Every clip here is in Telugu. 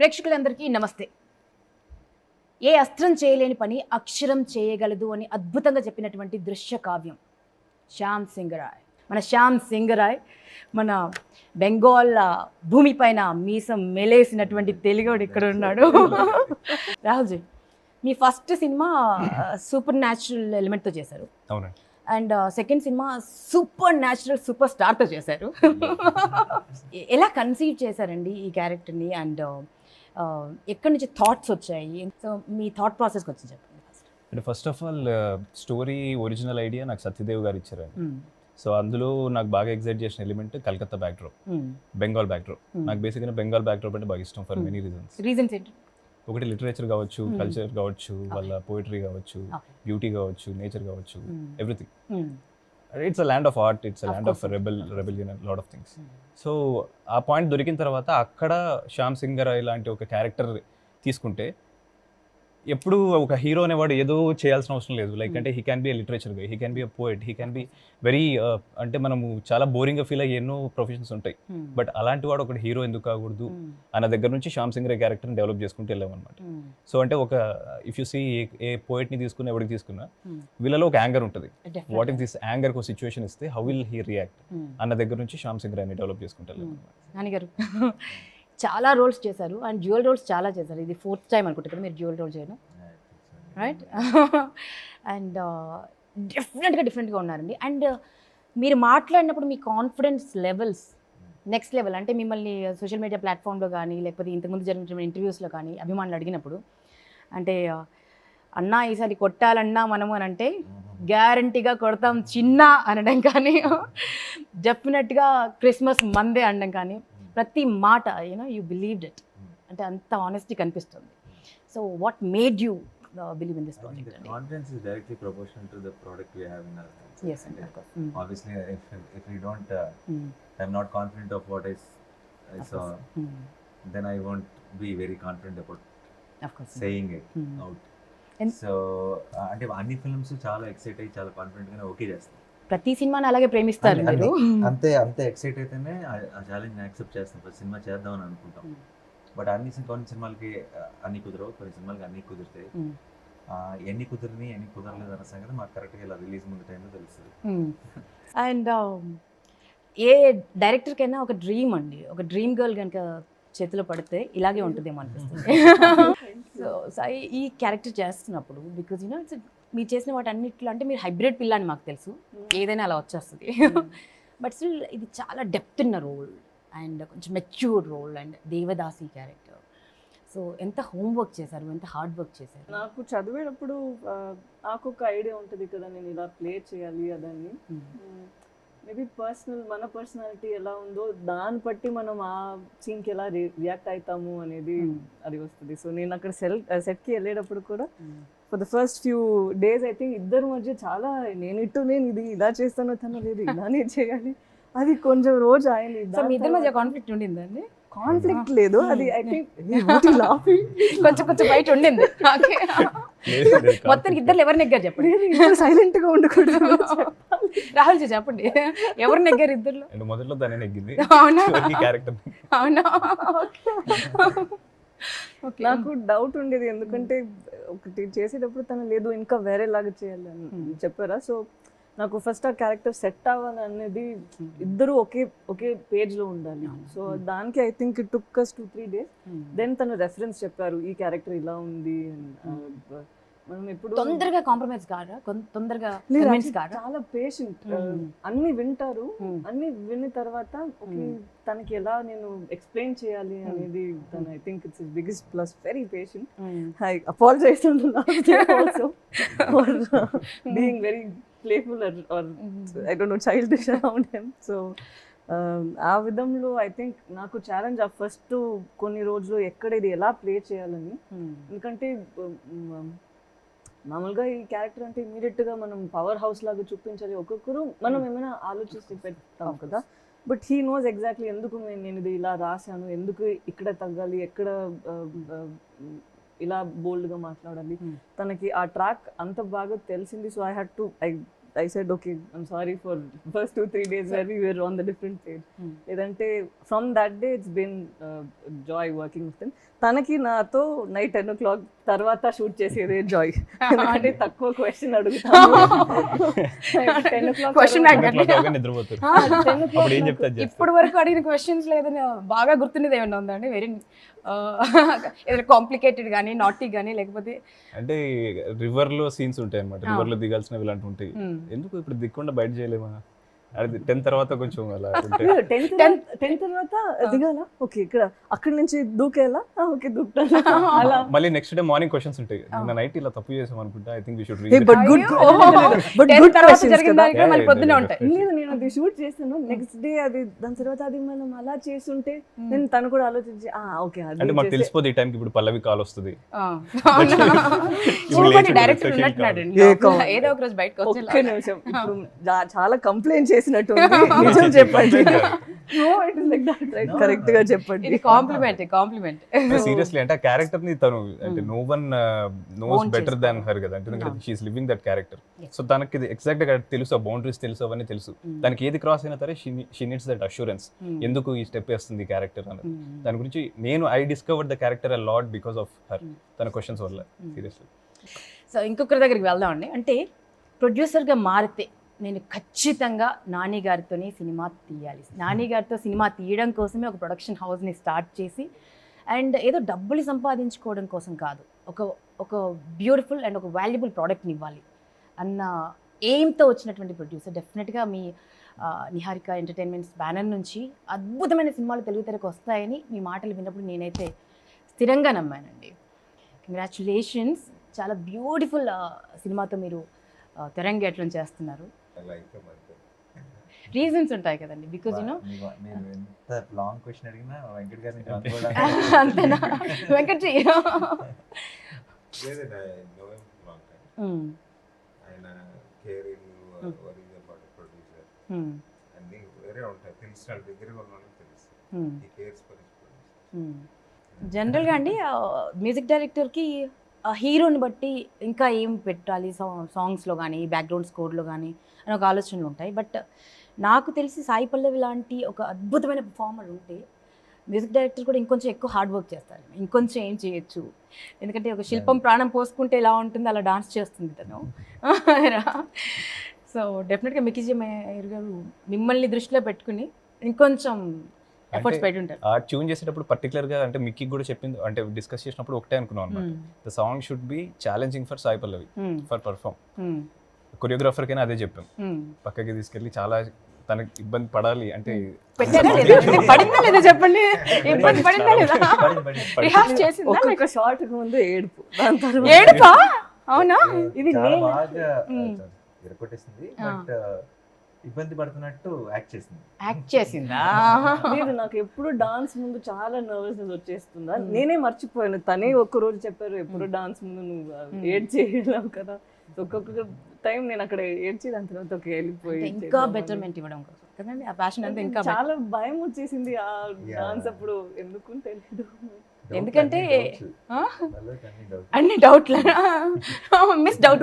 ప్రేక్షకులందరికీ నమస్తే. ఏ అస్త్రం చేయలేని పని అక్షరం చేయగలదు అని అద్భుతంగా చెప్పినటువంటి దృశ్య కావ్యం శ్యామ్ సింగరాయ్. మన శ్యామ్ సింగరాయ్ మన బెంగాల్ భూమిపైన మీసం మెలేసినటువంటి తెలుగుడు ఇక్కడ ఉన్నాడు. రాహుల్జీ, మీ ఫస్ట్ సినిమా సూపర్ న్యాచురల్ ఎలిమెంట్తో చేశారు. అవునండి. And second cinema supernatural super స్టార్తో చేశారు. ఎలా కన్సీవ్ చేశారండి ఈ క్యారెక్టర్ని? అండ్ ఎక్కడి నుంచి థాట్స్ వచ్చాయి? సో మీ థాట్ ప్రాసెస్కి వచ్చి చెప్పండి. అంటే first of all story original idea నాకు సత్యదేవ్ గారు ఇచ్చారండి. సో అందులో నాకు బాగా ఎగ్జైట్ చేసిన element Calcutta backdrop, Bengal backdrop. నాకు బేసిక్గా బెంగాల్ బ్యాక్డ్రాప్ అంటే బాగా ఇష్టం ఫర్ మెనీ రీజన్స్ ఏంటి? ఒకటి లిటరేచర్ కావచ్చు, కల్చర్ కావచ్చు, వాళ్ళ పోయిటరీ కావచ్చు, బ్యూటీ కావచ్చు, నేచర్ కావచ్చు, everything. It's a land of art, it's a land of rebellion, lot of things. So ఆ పాయింట్ దొరికిన తర్వాత అక్కడ శ్యామ్ సింగరాయ్ లాంటి ఒక క్యారెక్టర్ తీసుకుంటే, ఎప్పుడు ఒక హీరో అనేవాడు ఏదో చేయాల్సిన అవసరం లేదు. లైక్ అంటే he can be a literature guy, he can be a poet, he can be very అంటే మనము చాలా బోరింగ్గా ఫీల్ అయ్యే ఎన్నో ప్రొఫెషన్స్ ఉంటాయి. బట్ అలాంటి వాడు ఒకటి హీరో ఎందుకు కాకూడదు అన్న దగ్గర నుంచి శ్యామ్ సింగరాయ్ క్యారెక్టర్ని డెవలప్ చేసుకుంటూ వెళ్ళామన్నమాట. సో అంటే ఒక ఇఫ్ యూ సీ ఏ పోయిట్ని తీసుకున్నా, ఎవరికి తీసుకున్నా వీళ్ళలో ఒక యాంగర్ ఉంటుంది. వాట్ ఇఫ్ దిస్ యాంగర్ ఒక సిచ్యువేషన్ ఇస్తే హౌ విల్ హీ రియాక్ట్ అన్న దగ్గర నుంచి శ్యామ్ సింగరాయ్ని డెవలప్ చేసుకుంటూ వెళ్ళామన్నమాట. నాన్నగారు చాలా రోల్స్ చేశారు అండ్ డ్యూయల్ రోల్స్ చాలా చేశారు. ఇది 4th టైం అనుకుంటా కదా మీరు డ్యూయల్ రోల్ చేయడం, రైట్? అండ్ డిఫరెంట్గా ఉన్నారండి. అండ్ మీరు మాట్లాడినప్పుడు మీ కాన్ఫిడెన్స్ లెవెల్స్ నెక్స్ట్ లెవెల్. అంటే మిమ్మల్ని సోషల్ మీడియా ప్లాట్ఫామ్లో కానీ లేకపోతే ఇంతకుముందు జరిగిన ఇంటర్వ్యూస్లో కానీ అభిమానులు అడిగినప్పుడు అంటే అన్నా ఈసారి కొట్టాలన్నా మనము అని అంటే గ్యారంటీగా కొడతాం చిన్న అనడం కానీ, డెఫినెట్గా క్రిస్మస్ మందే అనడం కానీ, ప్రతి మాట యూ బిలీవ్డ్ ఇట్. అంటే అంత ఆనెస్టీ కనిపిస్తుంది. So what made you believe in this project? The confidence is directly proportional to the product we have in our hands. Yes, and of course. Obviously, if we don't, I'm not confident of what I saw, then I won't be very confident about of course saying it out. And so, అంటే అన్ని ఫిల్మ్స్ చాలా ఎక్సైట్ అయ్యి చాలా కాన్ఫిడెంట్ గానే ఓకే చేస్తాం. ప్రతి సినిమాని అలాగే ప్రేమిస్తారు మీరు. అంతే ఎక్సైట్ అయితేనే ఆ ఛాలెంజ్ యాక్సెప్ట్ చేస్తాం. ప్రతి సినిమా చేద్దాం అని అనుకుంటాం. బట్ కొన్ని సినిమాలకి అన్ని కుదరవు, కొన్ని సినిమాలకి అన్ని కుదిరితే ఎన్ని కుదిరిని ఎన్ని కుదరలేదు అన్న సంగతి మాకు కరెక్ట్గా ఇలా రిలీజ్ ముందు టైంలో తెలుస్తుంది. అండ్ ఏ డైరెక్టర్కైనా ఒక డ్రీమ్ అండి, ఒక డ్రీమ్ గర్ల్ కనుక చేతిలో పడితే ఇలాగే ఉంటుందేమో అనిపిస్తుంది. సో ఈ క్యారెక్టర్ చేస్తున్నప్పుడు బికాజ్ ఇట్స్ మీరు చేసిన వాటి అన్నిట్లో అంటే మీరు హైబ్రిడ్ పిల్ల అని మాకు తెలుసు, ఏదైనా అలా వచ్చేస్తుంది. బట్ స్టిల్ ఇది చాలా డెప్త్ ఉన్న రోల్ అండ్ కొంచెం మెచ్యూర్డ్ రోల్ అండ్ దేవదాసి క్యారెక్టర్. సో ఎంత హోంవర్క్ చేశారు, ఎంత హార్డ్ వర్క్ చేశారు? నాకు చదివేటప్పుడు నాకు ఒక ఐడియా ఉంటుంది కదా, నేను ఇలా ప్లే చేయాలి అదని. మేబీ మన పర్సనాలిటీ ఎలా ఉందో దాన్ని బట్టి మనం ఆ సీన్కి ఎలా రియాక్ట్ అవుతాము అనేది అది వస్తుంది. సో నేను అక్కడ సెట్కి వెళ్ళేటప్పుడు కూడా for the first few days I think ఇద్దరి మధ్య చాలా నేను ఇది ఇలా చేస్తాను, తను లేదు ఇలానే చేయాలి, అది కొంచెం రోజు అయింది. మీ ఇద్దరి మధ్య కాన్ఫ్లిక్ట్ ఉండిందండి? కాన్ఫ్లిక్ట్ లేదు, అది ఐ థింక్ కొంచెం బయట ఉండింది. మొత్తానికి ఇద్దరు ఎవరు నెగ్గారు చెప్పండి? సైలెంట్ గా ఉండకూడదు. రాహుల్ జీ చెప్పండి, ఎవరు నెగ్గారు ఇద్దరులో? మొదట్లో దాన్ని నెగ్గింది. అవునా? క్యారెక్టర్ అవునా? నాకు డౌట్ ఉండేది, ఎందుకంటే ఒకటి చేసేటప్పుడు తను లేదు ఇంకా వేరేలాగా చేయాలి అని చెప్పారా. సో నాకు ఫస్ట్ ఆ క్యారెక్టర్ సెట్ అవ్వాలి అనేది ఇద్దరు ఒకే పేజ్ లో ఉండాలి. సో దానికి I think it took us 2-3 days. Then తను రెఫరెన్స్ చెప్పారు, ఈ క్యారెక్టర్ ఇలా ఉంది. మనం ఎప్పుడు తొందరగా కాంప్రమైజ్ కారా, తొందరగా చాలా పేషెంట్, అన్ని వింటారు. అన్ని విన్న తర్వాత తనకి ఎలా నేను ఎక్స్ప్లెయిన్ చేయాలి అనేది తను I think it's biggest plus. Very patient. I apologize also for being very playful or I don't know, childish around him. So ఆ విధంలో ఐ థింక్ నాకు ఛాలెంజ్ ఆ ఫస్ట్ కొన్ని రోజులు ఎక్కడ ఇది ఎలా ప్లే చేయాలని. ఎందుకంటే మామూలుగా ఈ క్యారెక్టర్ అంటే ఇమీడియట్గా మనం పవర్ హౌస్ లాగా చూపించాలి, ఒక్కొక్కరు మనం ఏమైనా ఆలోచిస్తే పెడతాం కదా. బట్ హీ నోస్ ఎగ్జాక్ట్లీ ఎందుకు నేను ఇది ఇలా రాశాను, ఎందుకు ఇక్కడ తగ్గాలి, ఎక్కడ ఇలా బోల్డ్గా మాట్లాడాలి. తనకి ఆ ట్రాక్ అంత బాగా తెలిసింది. So I said, okay, I'm sorry for first 2-3 days where we were on the different page. Edante from that day it's been joy working with him. తనకి నాతో నైట్ 10 o'clock తర్వాత షూట్ చేసేదే జాయ్. ఎందుకంటే తక్కువ క్వశ్చన్ అడుగుతాను. 10 o'clock Question తర్వాత- bank. బాగా నిద్రపోతారు 10 o'clock అప్పుడు ఏం చెప్తారు ఇప్పటి వరకు అడిగిన క్వశ్చన్స్ లేదని బాగా గుర్తున్నది ఏమన్నా ఉందండి? వెరీ ఏదైనా కాంప్లికేటెడ్ కానీ నాటీ కానీ లేకపోతే అంటే రివర్ లో సీన్స్ ఉంటాయి అనమాట, రివర్ లో దిగాల్సినవి ఇలాంటి ఉంటాయి. Hmm. ఎందుకు ఇప్పుడు దిక్కుండా బయట చేయలేమా? అది 10 తర్వాత కొంచెం అలా ఉంటే 10 తర్వాత దిగాల, ఓకే ఇక్కడ అక్కడి నుంచి దూకేలా, ఓకే దూకుతాను అలా. మళ్ళీ నెక్స్ట్ డే మార్నింగ్ క్వశ్చన్స్ ఉంటాయి. నిన్న నైట్ ఇలా తప్పు చేసాం అనుకుంటా, I think we should Hey, but good- but 10 good తర్వాత questions జరిగిన కదా. దానికి మళ్ళీ Yeah, పొద్దునే yeah, ఉంటాయి. yeah. లేదు నేను అది షూట్ చేస్తాను, నెక్స్ట్ డే అది దాని తర్వాత అది మనం అలా చేస్తుంటే నేను తను కూడా ఆలోచించి ఓకే అంటే మాకు తెలిసిపోతే ఈ టైంకి ఇప్పుడు పల్లవి కాల్ వస్తుంది. Director Second ఉన్నట్టున్నాడండి. ఏ call? ఏదో ఒక రోజు బయటకు ఒక్క వచ్చి నిమిషం ఇప్పుడు చాలా కంప్లైంట్ చేసినట్టు ఉంది. నిజం చెప్పండి. No, it is like that, right? Correct గా చెప్పండి. ఇది కాంప్లిమెంట్ సీరియస్లీ అంటే ఆ క్యారెక్టర్ ని తను అంటే no one knows Own better than చేసుకోవాలి. హర్ కదా, అంటే she's living that character. Yes. So తనకి ఎగ్జాక్ట్ గా తెలుసు, ఆ బౌండరీస్ తెలుసు, అవన్నీ తెలుసు. దానికి ఏది క్రాస్ అయినా సరే షీ నీడ్స్ దట్ అష్యూరెన్స్. ఎందుకు ఈ స్టెప్ వేస్తుంది క్యారెక్టర్ అన్నది. దాని గురించి I discovered the character a lot because of her, తన క్వశ్చన్స్ వల్ల. సీరియస్లీ సో ఇంకొకరి దగ్గరికి వెళ్దామండి. అంటే ప్రొడ్యూసర్గా మారితే నేను ఖచ్చితంగా నాని గారితో సినిమా తీయాలి, నాని గారితో సినిమా తీయడం కోసమే ఒక ప్రొడక్షన్ హౌస్ని స్టార్ట్ చేసి, అండ్ ఏదో డబ్బులు సంపాదించుకోవడం కోసం కాదు, ఒక బ్యూటిఫుల్ అండ్ ఒక వాల్యుబుల్ ప్రోడక్ట్ని ఇవ్వాలి అన్న ఎయిమ్తో వచ్చినటువంటి ప్రొడ్యూసర్. డెఫినెట్గా మీ నిహారిక ఎంటర్టైన్మెంట్స్ బ్యానర్ నుంచి అద్భుతమైన సినిమాలు తెలుగు తెరకు వస్తాయని మీ మాటలు విన్నప్పుడు నేనైతే స్థిరంగా నమ్మానండి. కంగ్రాచులేషన్స్, చాలా బ్యూటిఫుల్ సినిమాతో మీరు తెరంగేట్లం చేస్తున్నారు. రీజన్స్ ఉంటాయి కదండి, బికాజ్ యూనో నేను ఎంత లాంగ్ క్వశ్చన్ అడిగినా వెంకట్ గారిని అంతేనా వెంకట్ జీ? ఆయన కేరింగ్ వరీజ్ అబౌట్ ప్రొడ్యూసర్ అన్ని వేరే ఉంటాయి, తెలిసిన దగ్గరగా ఉన్న వాళ్ళకి తెలుసు ఈ కేర్స్ జనరల్గా అండి మ్యూజిక్ డైరెక్టర్కి హీరోని బట్టి ఇంకా ఏం పెట్టాలి సాంగ్స్లో కానీ బ్యాక్గ్రౌండ్ స్కోర్లో కానీ అని ఒక ఆలోచనలు ఉంటాయి. బట్ నాకు తెలిసి సాయి పల్లవి లాంటి ఒక అద్భుతమైన పర్ఫార్మర్ ఉంటే మ్యూజిక్ డైరెక్టర్ కూడా ఇంకొంచెం ఎక్కువ హార్డ్ వర్క్ చేస్తారు, ఇంకొంచెం ఏం చేయొచ్చు. ఎందుకంటే ఒక శిల్పం ప్రాణం పోసుకుంటే ఎలా ఉంటుంది అలా డాన్స్ చేస్తుంది తను. సో డెఫినెట్గా మికీజీ మేయర్ గారు మిమ్మల్ని దృష్టిలో పెట్టుకుని ఇంకొంచెం ఎఫర్ట్స్ పెట్టి ఉంటారు. ఆ ట్యూన్ చేసేటప్పుడు పర్టికులర్ గా అంటే మిక్కీ కూడా చెప్పింది, అంటే డిస్కస్ చేసినప్పుడు ఒకటే అనుకున్నాం అనమాట, the song should be challenging for Sai Pallavi for perform. Choreographer కైనా అదే చెప్పాం, పక్కకి తీసుకెళ్ళి చాలా తనకి ఇబ్బంది పడాలి అంటే పెట్టారా లేదా? పడిందా లేదా చెప్పండి, ఇబ్బంది పడిందా లేదా? రిహార్స్ చేసిందా? ఒక్కొక్క షార్ట్ ముందు ఏడుపు, దాని తర్వాత ఏడుపా? అవునా? ఇది చాలా నేను- బాగా ఎరకొట్టేసింది, బట్ ఇబ్బంది పడుతున్నట్టు యాక్ట్ చేసింది. యాక్ట్ చేసిందా? లేదు, నాకు ఎప్పుడు డాన్స్ ముందు చాలా నర్వస్నెస్ వచ్చేస్తుందా, నేనే మర్చిపోయాను. తనే ఒక్క రోజు చెప్పారు, ఎప్పుడు డాన్స్ ముందు నువ్వు ఏడ్ చేయలేవు కదా. ఒక్కొక్క టైం నేను అక్కడ ఏడ్చి దాని తర్వాత ఒక వెళ్ళిపోయి ఇంకా బెటర్మెంట్ ఇవ్వడం కోసం కదండి, ఆ ప్యాషన్ అంతా ఇంకా చాలా భయం వచ్చేసింది ఆ డాన్స్ అప్పుడు, ఎందుకు తెలియదు. ఎందుకంటే Doubts. ఆ? వాళ్ళకి అన్ని doubts. అన్ని డౌట్లు మిస్ డౌట్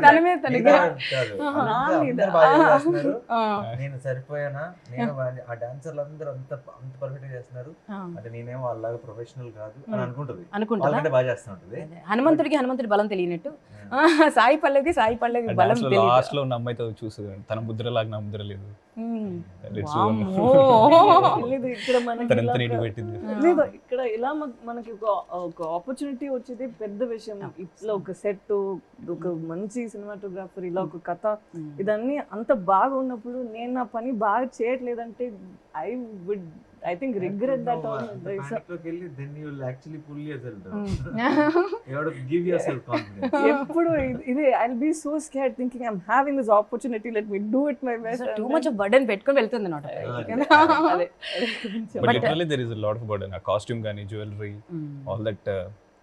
తన మీద తనకి కాదు. నా అందరూ మీద. బాగా చేస్తున్నారు. ఆ, నేను సరిపోయానా, నేను ఆ డాన్సర్లు అందరూ అంత పర్ఫెక్ట్ గా చేస్తున్నారు, ఆ. అంటే నేనేమో వాళ్ళలాగా ప్రొఫెషనల్ కాదు అని అనుకుంటది, అనుకుంటారా? వాళ్ళకంటే బాగా చేస్తూ ఉంటది. అదే, హనుమంతుడి బలం తెలియనట్టు సాయి పల్లవికి బలం డాన్స్ లో తెలియదు. లాస్ట్ లో ఉన్న అమ్మాయితో చూసి తన ముద్ర లాగా నా ముద్ర లేదు, Let's do one. లేదు, ఇక్కడ మనకి తనంత ఇలా నీటి ఒక- పెట్టింది. లేదు, ఇక్కడ ఇలా మనకి ఒక ఆపర్చునిటీ వచ్చేది పెద్ద విషయం. ఇట్లా ఒక సెట్, ఒక మంచి సినిమాటోగ్రాఫర్, ఇలా ఒక కథ, ఇదన్నీ అంత బాగా ఉన్నప్పుడు నేను నా పని బాగా చేయట్లేదంటే I think regret that all. Panic లోకి వెళ్ళి then you will actually pull yourself down. You have to give yourself confidence. ఎప్పుడు ఇదే I'll be so scared thinking I'm having this opportunity, let me do it my best. Too much of burden పెట్టుకొని వెళ్తుంది అనమాట. అదే But literally there is a lot of burden. ఆ కాస్ట్యూమ్ కానీ జ్యువెలరీ ఆల్ దట్,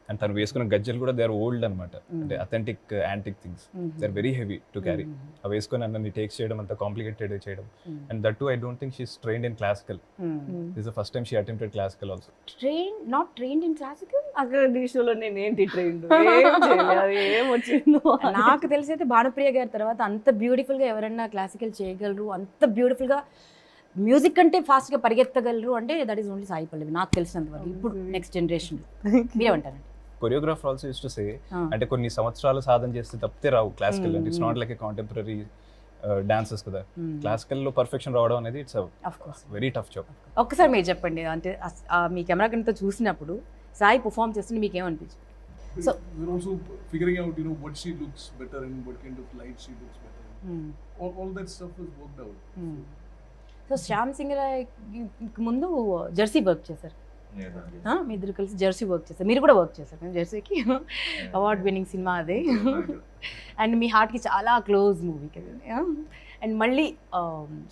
అండ్ తను వేసుకున్న గజ్జలు కూడా దే ఆర్ ఓల్డ్ అనమాట, అంటే authentic antique things, they are very heavy to carry. అవి వేసుకొని అన్ని టేక్స్ చేయడం అంత కాంప్లికేటెడ్ చేయడం, and that too I don't think she is trained in classical. This the first time she attempted classical also. Not trained in classical. అక్కడ డీషోలో నేను ఏంటి ట్రైన్ ఏం చేయలేదు, అది ఏం వచ్చిందో. నాకు తెలిసి అయితే భానుప్రియ గారి తర్వాత అంత బ్యూటిఫుల్గా ఎవరైనా క్లాసికల్ చేయగలరు, అంత బ్యూటిఫుల్గా మ్యూజిక్ కంటే ఫాస్ట్గా పరిగెత్తగలరు అంటే that is only Sai Pallavi నాకు తెలిసినంత వరకు ఇప్పుడు నెక్స్ట్ జనరేషన్ మీరేమంటారండి? Choreographer also use to say అంటే కొన్ని సంవత్సరాలు సాధన చేస్తే తప్పితే రావు క్లాసికల్ అంటే it's not like a contemporary dances కదా. క్లాసికల్లో పర్ఫెక్షన్ రావడం అనేది ఇట్స్ వెరీ టఫ్ జాబ్. ఒక్కసారి మీరు చెప్పండి, అంటే మీ కెమెరా కింద చూసినప్పుడు సాయి పర్ఫామ్ చేస్తుంటే మీకు ఏమనిపించింది? So we're also figuring out, what she looks better and what kind of light she looks better. All that stuff is worked out. So Shyam Singh Roy ముందు జెర్సీ వర్క్ చేశారు, మీ ఇద్దరు కలిసి జెర్సీ వర్క్ చేశారు, మీరు కూడా వర్క్ చేశారు. మేము జెర్సీకి అవార్డ్ విన్నింగ్ సినిమా అదే, అండ్ మీ హార్ట్కి చాలా క్లోజ్ మూవీ కదండి. అండ్ మళ్ళీ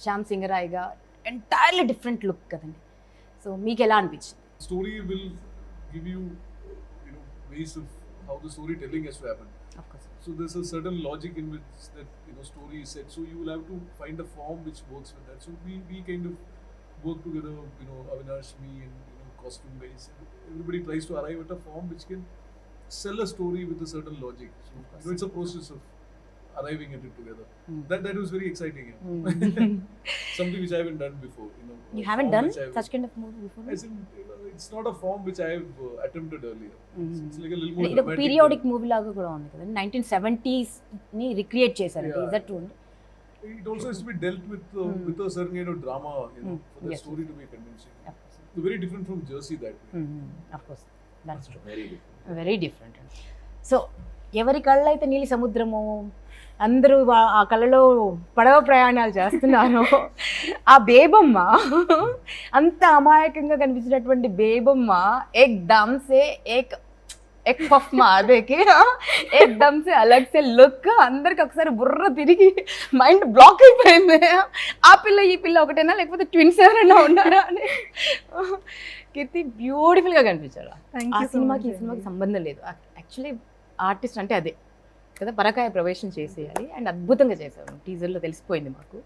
శ్యామ్ సింగ్ రాయ్గా ఎంటైర్లీ డిఫరెంట్ లుక్ కదండి. సో మీకు ఎలా అనిపించింది? Story will give you, ways of how the storytelling has to happen. Of course. So there's a certain logic in which that story is set. So you will have to find a form which works with that. So we kind of work together. Avinash, me, and costume guys. Everybody tries to arrive at a form which can sell a story with a certain logic. So it's a process of arriving at it together. That was very exciting. Something which I haven't done before. You haven't done such kind of movie before? I said, it's not a form which I have attempted earlier. It's like a little more ఇది ఒక dramatic. పీరియాడిక్ మూవీ లాగా కూడా ఉంది కదా, 1970s ని రిక్రియేట్ చేశారండి. Is that true? It also has to be dealt with a certain kind of drama, for the story to be convincing. It's very different from Jersey that way. Of course, that's true. Very different. Very different. So ఎవరి కళ్ళు అయితే నీలి సముద్రము, అందరూ ఆ కళ్ళలో పడవ ప్రయాణాలు చేస్తున్నారు, ఆ బేబమ్మ అంత అమాయకంగా కనిపించినటువంటి బేబమ్మ एकदम से एक पफ मार देके एकदम से अलग से లుక్ అందరికి ఒకసారి బుర్ర తిరిగి మైండ్ బ్లాక్ అయిపోయింది. ఆ పిల్ల ఈ పిల్ల ఒకటేనా లేకపోతే ట్విన్స్ ఎవరైనా ఉన్నారా అని కీర్తి బ్యూటిఫుల్గా కనిపించారు. ఆ సినిమాకి ఈ సినిమాకి సంబంధం లేదు. యాక్చువల్లీ ఆర్టిస్ట్ అంటే అదే కదా, పరకాయ ప్రవేశం చేసేయాలి. అండ్ అద్భుతంగా చేశారు, టీజర్లో తెలిసిపోయింది మాకు.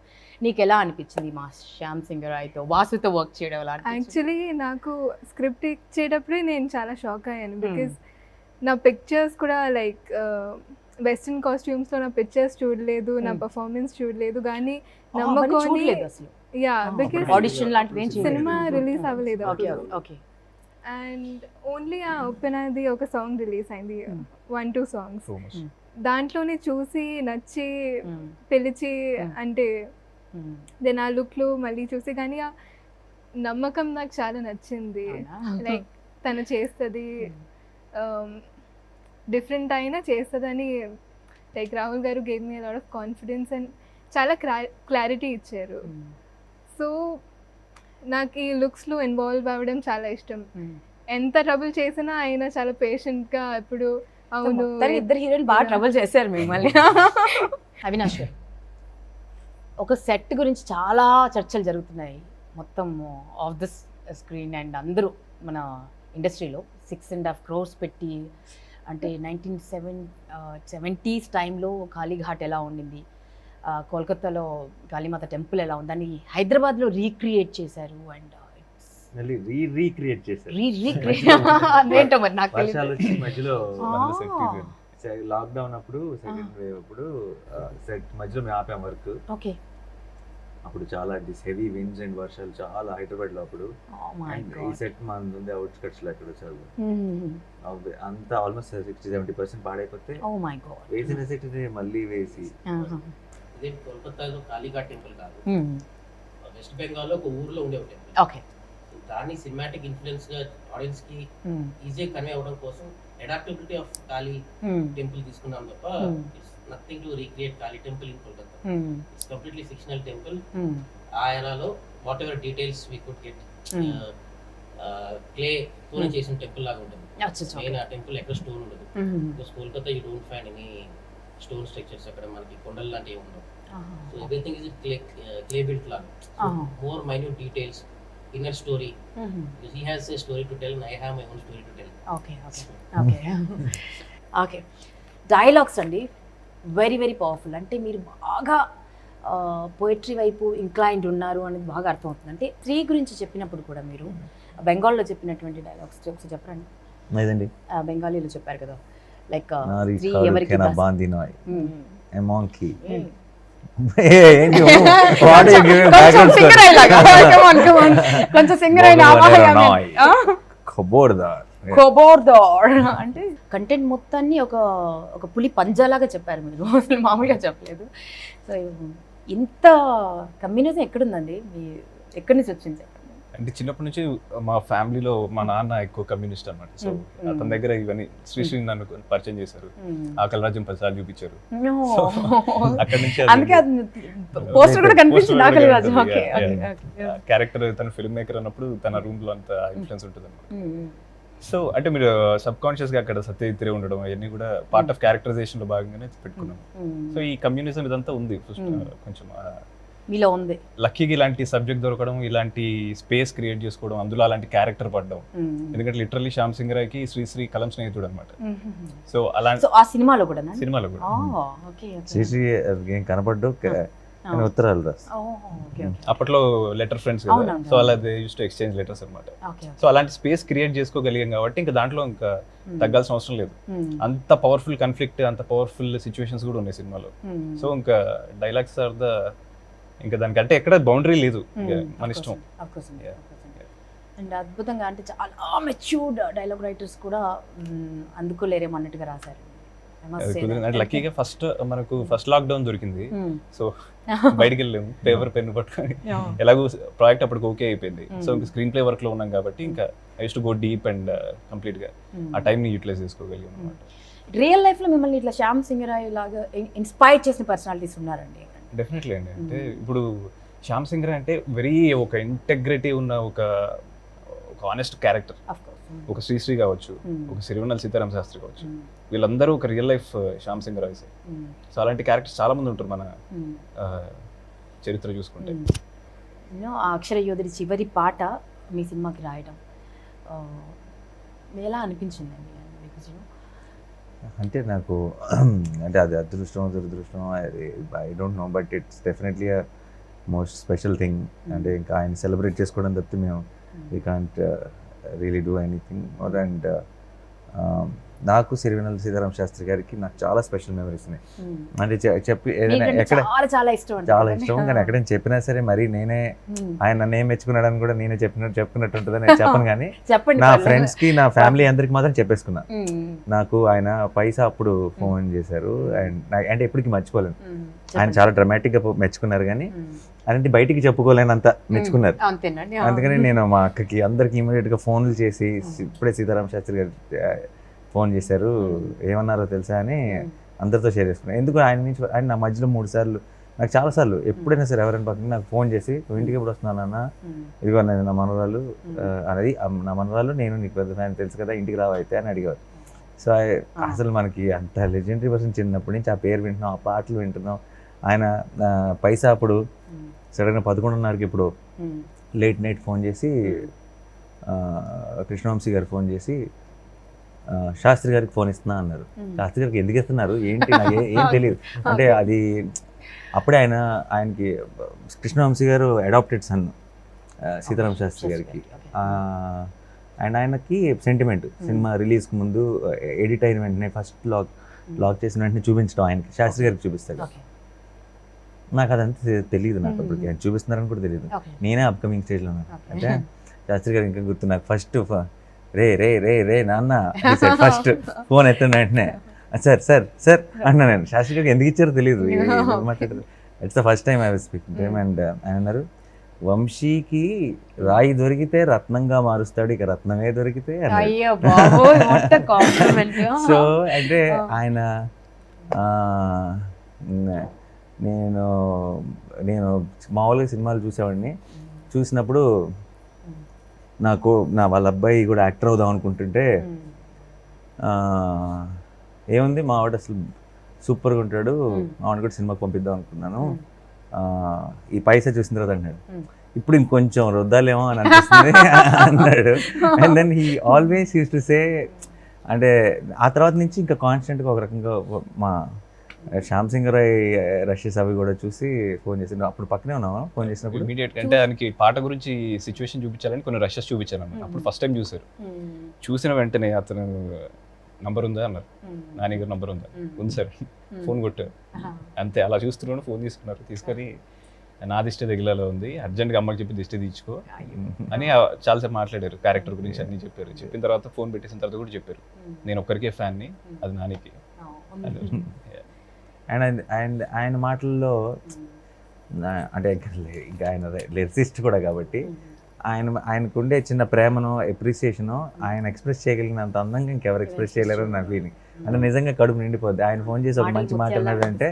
నీకు ఎలా అనిపించింది మా శ్యామ్ సింగ్ రాయ్తో వాసుతో వర్క్ చేయడం? ఎలా యాక్చువల్లీ నాకు స్క్రిప్ట్ ఇచ్చేటప్పుడే నేను చాలా షాక్ అయ్యాను. బికాస్ నా పిక్చర్స్ కూడా లైక్ వెస్ట్రన్ కాస్ట్యూమ్స్లో నా పిక్చర్స్ చూడలేదు, నా పర్ఫార్మెన్స్ చూడలేదు, కానీ నమ్మకం అసలు. యా, బికాస్ ఆడిషన్ లాంటివి సినిమా రిలీజ్ అవ్వలేదు. ఓకే. అండ్ ఓన్లీ ఆ ఓపెన్ అది ఒక సాంగ్ రిలీజ్ అయింది, 1-2 సాంగ్స్. దాంట్లోనే చూసి నచ్చి పిలిచి అంటే దెన్ ఆ లుక్లు మళ్ళీ చూసి, కానీ ఆ నమ్మకం నాకు చాలా నచ్చింది. లైక్ తను చేస్తుంది, డిఫరెంట్ అయినా చేస్తుందని. లైక్ రాహుల్ గారు gave me lot of confidence and చాలా క్లారిటీ ఇచ్చారు. సో నాకు ఈ లుక్స్లో ఇన్వాల్వ్ అవ్వడం చాలా ఇష్టం. ఎంత ట్రబుల్ చేసినా ఆయన చాలా పేషెంట్గా ఇప్పుడు అవును. ఇద్దరు హీరోయిన్ బాగా ట్రబుల్ చేశారు మిమ్మల్ని. అవినాష్ గారు, ఒక సెట్ గురించి చాలా చర్చలు జరుగుతున్నాయి మొత్తం ఆఫ్ ద స్క్రీన్. అండ్ అందరూ మన ఇండస్ట్రీలో 6.5 crores పెట్టి, అంటే 1970s టైంలో కాళీఘాట్ ఎలా ఉండింది, కోల్కతాలో కాళీమాత టెంపుల్ ఎలా ఉంది, దాన్ని హైదరాబాద్లో రీక్రియేట్ చేశారు. అండ్ మళ్ళీ రీక్రియేట్ చేశారు. ఏంటో మరి నాకు వర్షాలు వచ్చి మధ్యలో Second లాక్డౌన్ అప్పుడు, సెకండ్ వేవ్ అప్పుడు మధ్యలో మేము ఆపాం వర్క్. ఓకే. అప్పుడు చాలా హెవీ విండ్స్ అండ్ వర్షాలు చాలా హైదరాబాద్ లో అప్పుడు. ఈ సెట్ మన ఉంది అవుట్స్కట్స్ లో ఎక్కడ చాలా అంతా ఆల్మోస్ట్ 60-70% పాడైపోతే వేసిన సెట్ మళ్ళీ వేసి. ఇది కోల్కతాలో కాళీఘాట్ టెంపుల్ కాదు, వెస్ట్ బెంగాల్లో ఒక ఊర్లో ఉండే ఒక టెంపుల్. ఓకే. దాన్ని సినిమాటిక్ ఇన్ఫ్లుయెన్స్ గా ఆడియన్స్ కి ఈజీగా కన్వే అవ్వడం కోసం అడాప్టబిలిటీ ఆఫ్ కాళీ టెంపుల్ తీసుకున్నాం తప్ప it's nothing to recreate Kali temple in Kolkata. It's completely fictional temple. ఆ ఎరాలో whatever details we could get clay తోనే చేసిన టెంపుల్ లాగా ఉంటుంది. మెయిన్ ఆ టెంపుల్ ఎక్కడ స్టోన్ ఉండదు. Because Kolkata you don't find any stone structures, అక్కడ మనకి కొండలు లాంటివి ఉండవు. So everything is clay built లాగా. More minute details, inner story, because he has a story to tell and I have my own story to tell. Okay. Dialogues అండి వెరీ వెరీ పవర్ఫుల్. అంటే మీరు బాగా పోయిటరీ వైపు ఇంక్లైన్డ్ ఉన్నారు అనేది బాగా అర్థమవుతుంది. అంటే 3 గురించి చెప్పినప్పుడు కూడా మీరు బెంగాల్లో చెప్పినటువంటి డైలాగ్స్ ఒకసారి చెప్పండి. బెంగాలీలో చెప్పారు కదా, లైక్ ఏంటి what are you giving కొంచెం background సింగర్ story? అయ్యేలాగా come on. కొంచెం సింగర్ అయినా ఖబోర్దార్. ఖబోర్దార్ అంటే కంటెంట్ మొత్తాన్ని ఒక పులి పంజాలాగా చెప్పారు మీరు, అసలు మామూలుగా చెప్పలేదు. సో ఇంత కమ్యూనిజం ఎక్కడుందండి, మీ ఎక్కడి నుంచి వచ్చింది చెప్పండి. అంటే చిన్నప్పటి నుంచి మా ఫ్యామిలీలో మా నాన్న ఎక్కువ కమ్యూనిస్ట్ అనమాట. సో అతని దగ్గర ఇవన్నీ శ్రీశ్రీని నన్ను పరిచయం చేశారు, ఆకలి రాజ్యం 10 సార్లు చూపించారు. అక్కడ నుంచి అందుకే పోస్టర్ కూడా కనిపించింది ఆకలి రాజ్యం. ఓకే క్యారెక్టర్ తన ఫిల్మ్ మేకర్ అన్నప్పుడు తన రూమ్ లో అంత ఇన్ఫ్లుయెన్స్ ఉంటుంది అనమాట. సో అంటే మీరు సబ్ కాన్షియస్ గా అక్కడ సత్యజిత్ రే ఉండడం అవన్నీ కూడా పార్ట్ ఆఫ్ క్యారెక్టరైజేషన్ లో భాగంగానే పెట్టుకున్నాం. సో ఈ కమ్యూనిజం ఇదంతా ఉంది కొంచెం మీలో ఉంది. లక్కీగా ఇలాంటి సబ్జెక్ట్ దొరకడం, ఇలాంటి స్పేస్ క్రియేట్ చేసుకోవడం, అందులో అలాంటి క్యారెక్టర్ పడడం. ఎందుకంటే లిటరల్లీ శ్యామ్ సింగ్ రాయ్కి శ్రీశ్రీ కలం స్నేహితుడు అనమాట. సో అలాంటి ఆ సినిమాలో కూడా శ్రీశ్రీ ఏం కనపడ్డు ఉత్తరాలు రాసి అప్పట్లో లెటర్ ఫ్రెండ్స్ కదా, సో అలా యూస్ టు ఎక్స్చేంజ్ లెటర్స్ అనమాట. సో అలాంటి స్పేస్ క్రియేట్ చేసుకోగలిగాం కాబట్టి ఇంకా దాంట్లో ఇంకా తగ్గాల్సిన అవసరం లేదు. అంత పవర్ఫుల్ కాన్ఫ్లిక్ట్, అంత పవర్ఫుల్ సిచ్యువేషన్స్ కూడా ఉన్నాయి సినిమాలో. సో ఇంకా డైలాగ్స్ ఆర్ ద ఇంకా దానికంటే ఎక్కడ బౌండరీ లేదు, మన ఇష్టం. అండ్ అద్భుతంగా అంటే చాలా మెచ్యూర్డ్ డైలాగ్ రైటర్స్ కూడా అందుకోలేరేమో అన్నట్టుగా రాశారు. లక్కీగా మనకు ఫస్ట్ లాక్డౌన్ దొరికింది. సో బయటికి వెళ్ళాము, పేపర్ పెన్ పట్టుకొని ఎలాగో ప్రాజెక్ట్ అప్పటికి ఓకే అయిపోయింది. సో ఇంకా స్క్రీన్ ప్లే వర్క్ లో ఉన్నాం కాబట్టి ఇంకా I use to go deep and complete గా ఆ టైం ని యూటిలైజ్ చేసుకోగలిగాం అన్నమాట. రియల్ లైఫ్ లో మిమ్మల్ని ఇట్లా శ్యామ్ సింగ్ రాయ్ లాగా ఇన్స్పైర్ చేసిన పర్సనాలిటీస్ ఉన్నారండి? డెఫినెట్లీ అండి. అంటే ఇప్పుడు శ్యామ్ సింగ్ రాయ్ అంటే వెరీ ఒక ఇంటెగ్రిటీ ఉన్న ఒక ఆనెస్ట్ క్యారెక్టర్. ఒక శ్రీశ్రీ కావచ్చు, ఒక సిరివెన్నెల సీతారామ శాస్త్రి కావచ్చు, వీళ్ళందరూ ఒక real life Shyam Singh Royce. So అలాంటి క్యారెక్టర్స్ చాలా మంది ఉంటారు మన చరిత్ర చూసుకుంటే. ఆ అక్షర యోధుడి చివరి పాట మీ సినిమాకి రాయడం ఎలా అనిపించిందండి? అంటే నాకు అంటే అది అదృష్టం దురదృష్టం I don't know, but it's definitely a most special thing. అంటే ఇంకా ఆయన సెలబ్రేట్ చేసుకోవడం తప్పితే మేము we can't really do anything more. And నాకు సిరివెన్నెల సీతారామ శాస్త్రి గారికి నాకు చాలా స్పెషల్ మెమరీస్ ఉన్నాయి. అంటే చెప్పి ఏదైనా ఎక్కడ చాలా ఇష్టం, కానీ ఎక్కడైనా చెప్పినా సరే మరి నేనే ఆయన నన్ను ఏం మెచ్చుకున్నాడని కూడా నేనే చెప్పుకున్నట్టు ఉంటుందని నేను చెప్పను, కానీ నా ఫ్రెండ్స్ కి నా ఫ్యామిలీ అందరికి మాత్రం చెప్పేసుకున్నా. నాకు ఆయన పైసా అప్పుడు ఫోన్ చేశారు, అండ్ అంటే ఎప్పటికీ మర్చిపోలేను. ఆయన చాలా డ్రమాటిక్ గా మెచ్చుకున్నారు, కానీ అలాంటి బయటికి చెప్పుకోలేనంత మెచ్చుకున్నారు. అందుకని నేను మా అక్కకి అందరికి ఇమీడియట్ గా ఫోన్లు చేసి ఇప్పుడే సీతారామ శాస్త్రి గారు ఫోన్ చేశారు, ఏమన్నారో తెలుసా అని అందరితో షేర్ చేసుకున్నాను. ఎందుకు ఆయన నా మధ్యలో 3 సార్లు నాకు చాలాసార్లు ఎప్పుడైనా సరే ఎవరైనా పక్కన నాకు ఫోన్ చేసి నువ్వు ఇంటికి ఎప్పుడు వస్తున్నానన్న, ఇదిగో నా మనవరాలు అనేది నా మనవరాలు నేను నీకు పెద్ద ఫ్యాన్ తెలుసు కదా, ఇంటికి రావైతే అని అడిగేవారు. సో అసలు మనకి అంత లెజెండరీ పర్సన్ చిన్నప్పటి నుంచి ఆ పేరు వింటున్నాం, ఆ పాటలు వింటున్నాం. ఆయన పైసా అప్పుడు సడన్గా 11:30కి ఇప్పుడు లేట్ నైట్ ఫోన్ చేసి కృష్ణవంశీ గారు ఫోన్ చేసి శాస్త్రి గారికి ఫోన్ ఇస్తున్నా అన్నారు. శాస్త్రి గారికి ఎందుకు ఇస్తున్నారు ఏంటి నాకు ఏం తెలియదు. అంటే అది అప్పుడే ఆయనకి కృష్ణవంశీ గారు అడాప్టెడ్ సన్ సీతారామ శాస్త్రి గారికి. అండ్ ఆయనకి సెంటిమెంట్ సినిమా రిలీజ్కి ముందు ఎడిట్ అయిన వెంటనే ఫస్ట్ లాక్ చేసిన వెంటనే చూపించడం ఆయనకి, శాస్త్రి గారికి చూపిస్తాడు. నాకు అదంతా తెలియదు, నాకు అప్పటికి ఆయన చూపిస్తున్నారని కూడా తెలియదు. నేనే అప్కమింగ్ స్టేజ్లో ఉన్నాను. అంటే శాస్త్రి గారు ఇంకా గుర్తు నాకు ఫస్ట్ రే రే రే రే నాన్న ఫస్ట్ ఫోన్ ఎత్తిన వెంటనే సార్ సార్ సార్ అన్నా. నేను శాస్త్రి గారికి ఎందుకు ఇచ్చారో తెలియదు, మాట్లాడదు. It's the first time I was speaking to him. And ఆయన అన్నారు, వంశీకి రాయి దొరికితే రత్నంగా మారుస్తాడు, ఇక రత్నమే దొరికితే. సో అంటే ఆయన నేను మామూలుగా సినిమాలు చూసేవాడిని. చూసినప్పుడు వాళ్ళ అబ్బాయి కూడా యాక్టర్ అవుదాం అనుకుంటుంటే ఏముంది మా వాడు అసలు సూపర్గా ఉంటాడు, మా వాడిని కూడా సినిమాకి పంపిద్దాం అనుకున్నాను, ఈ పైసా చూసిన తర్వాత అన్నాడు, ఇప్పుడు ఇంకొంచెం రుద్దాలేమో అని అనిపిస్తుంది అన్నాడు. And then he always use to say, అంటే ఆ తర్వాత నుంచి ఇంకా కాన్స్టెంట్గా ఒక రకంగా మా శ్యామ్ సింగ్ రాయ్ రషెస్ అవి కూడా చూసి ఫోన్ చేసి అప్పుడు పక్కనే ఉన్నాము. ఫోన్ చేసినప్పుడు ఇమీడియట్ అంటే దానికి పాట గురించి సిచ్యువేషన్ చూపించాలని కొన్ని రషెస్ చూపించాను అన్నమాట. అప్పుడు ఫస్ట్ టైం చూసారు. చూసిన వెంటనే అతను నంబర్ ఉందా అన్నారు. నాని గారు నంబర్ ఉందా? ఉంది సార్. ఫోన్ కొట్టారు అంతే. అలా చూస్తున్నాను, ఫోన్ తీసుకున్నారు. తీసుకొని నా దిష్టి తగిలేలా ఉంది, అర్జెంట్గా అమ్మకి చెప్పి దిష్టి తీర్చుకో అని చాలాసేపు మాట్లాడారు. క్యారెక్టర్ గురించి అన్నీ చెప్పారు. చెప్పిన తర్వాత ఫోన్ పెట్టేసిన తర్వాత కూడా చెప్పారు, నేను ఒక్కరికే ఫ్యాన్ని, అది నానికి. అండ్ ఆయన మాటల్లో అంటే ఇంకా ఆయన లిరిసిస్ట్ కూడా కాబట్టి ఆయనకుండే చిన్న ప్రేమను అప్రిసియేషను ఆయన ఎక్స్ప్రెస్ చేయగలిగినంత అందంగా ఇంకెవరు ఎక్స్ప్రెస్ చేయలేరు అని నా ఫీలింగ్. అంటే నిజంగా కడుపు నిండిపోద్ది. ఆయన ఫోన్ చేసి ఒక మంచి మాట అన్నాడంటే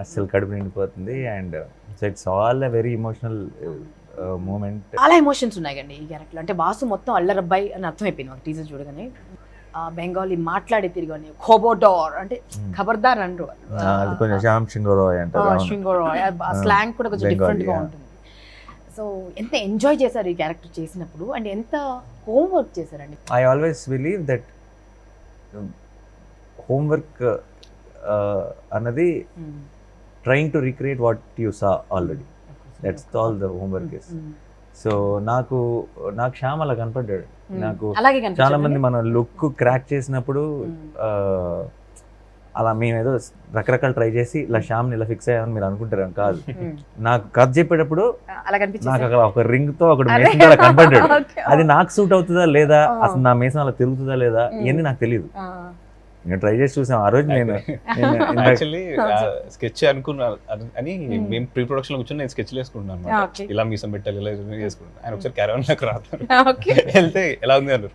అస్సలు కడుపు నిండిపోతుంది. And so it's all a very emotional moment. చాలా ఎమోషన్స్ ఉన్నాయి కండి ఈ క్యారెక్టర్. అంటే వాసు మొత్తం అల్లరబ్బాయి అని అర్థమైపోయింది మాకు టీజర్ చూడగానే. బెంగాలీ మాట్లాడే తిరిగి ఖోబోడోర్ అంటే ఖబర్దార్ అంటారు. అది కొంచెం శ్యామ్ సింగోరాయ్ అంటారు. సింగోరాయ్ స్లాంగ్ కూడా కొంచెం డిఫరెంట్గా ఉంటుంది. సో ఎంత ఎంజాయ్ చేశారు ఈ క్యారెక్టర్ చేసినప్పుడు, అండ్ ఎంత హోంవర్క్ చేశారండి? I always believe that homework అన్నది trying to recreate what you saw already. That's all the homework is. So నాకు శ్యామ్ అలా కనపడ్డాడు. నాకు చాలా మంది మన లుక్ క్రాక్ చేసినప్పుడు అలా మేము ఏదో రకరకాల ట్రై చేసి ఇలా శ్యామ్ని ఇలా ఫిక్స్ అయ్యామని మీరు అనుకుంటారు కాదు. నాకు కథ చెప్పేటప్పుడు నాకు అక్కడ ఒక రింగ్ తో ఒకటి మేసం అలా కనపడ్డాడు. అది నాకు సూట్ అవుతుందా లేదా, అసలు నా మేసం అలా తిరుగుతుందా లేదా ఇవన్నీ నాకు తెలియదు. నేను ట్రై చేసి చూసాం ఆ రోజు. నేను యాక్చువల్లీ స్కెచ్ అనుకున్నా అని మేము ప్రీ ప్రొడక్షన్ లో కూర్చొని నేను స్కెచ్ వేసుకుంటున్నాను. ఇలా మీసం పెట్టాలి, ఇలా చేసుకుంటాను. ఆయన ఒకసారి క్యారవాన్ నాకు రాతారు, వెళ్తే ఎలా ఉంది అన్నారు.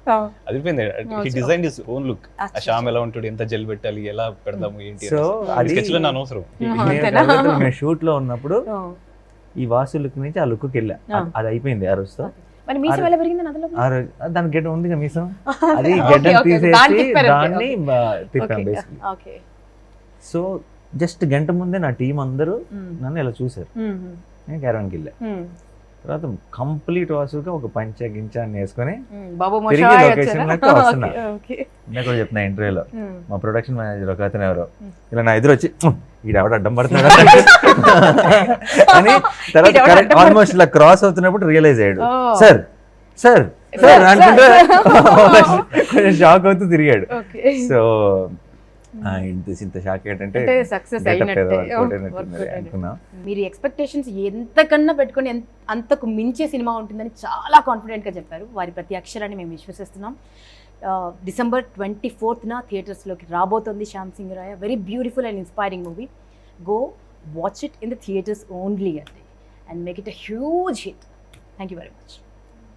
అదిపోయింది. He design his own look. ఆ శ్యామ్ ఎలా ఉంటాడు, ఎంత జెల్ పెట్టాలి, ఎలా పెడదాము ఏంటి, సో అది స్కెచ్ లో నా అనవసరం. మేము షూట్ లో ఉన్నప్పుడు ఈ వాసు లుక్ నుంచి ఆ లుక్కి వెళ్ళా. అది అయిపోయింది ఆ రోజుతో. దాని గెడ్డ ఉంది మీసం, అది గెడ్డ తీసేసి దాన్ని తిప్పాం బేసిక్లీ. సో జస్ట్ గంట ముందే నా టీం అందరూ నన్ను ఇలా చూసారు. నేను క్యారవాన్కి వెళ్ళా. తర్వాత కంప్లీట్ వాసుగా ఒక పంచ గించ అని వేసుకొని తిరిగి లొకేషన్ లోకి వస్తున్నా. నేను కూడా చెప్తున్నా ఇంటర్వ్యూలో, మా ప్రొడక్షన్ మేనేజర్ ఒక అతను ఎవరో ఇలా నా ఎదురు వచ్చి ఈడ ఎవడ అడ్డం పడుతున్నాడు అని, తర్వాత ఆల్మోస్ట్ ఇలా క్రాస్ అవుతున్నప్పుడు రియలైజ్ అయ్యాడు. సార్ సార్ సార్ అనుకుంటే కొంచెం షాక్ అవుతూ తిరిగాడు. సో ఇంత షాక్ ఏంటంటే అనుకున్నా. మీరు ఎక్స్పెక్టేషన్స్ ఎంతకన్నా పెట్టుకొని అంతకు మించే సినిమా ఉంటుందని చాలా కాన్ఫిడెంట్గా చెప్పారు. వారి ప్రతి అక్షరాన్ని మేము విశ్వసిస్తున్నాం. డిసెంబర్ 24న థియేటర్స్లోకి రాబోతుంది Shyam Singh Roy. Very beautiful and inspiring movie. Go watch it in the theatres only అండి, and make it a huge hit. Thank you very much.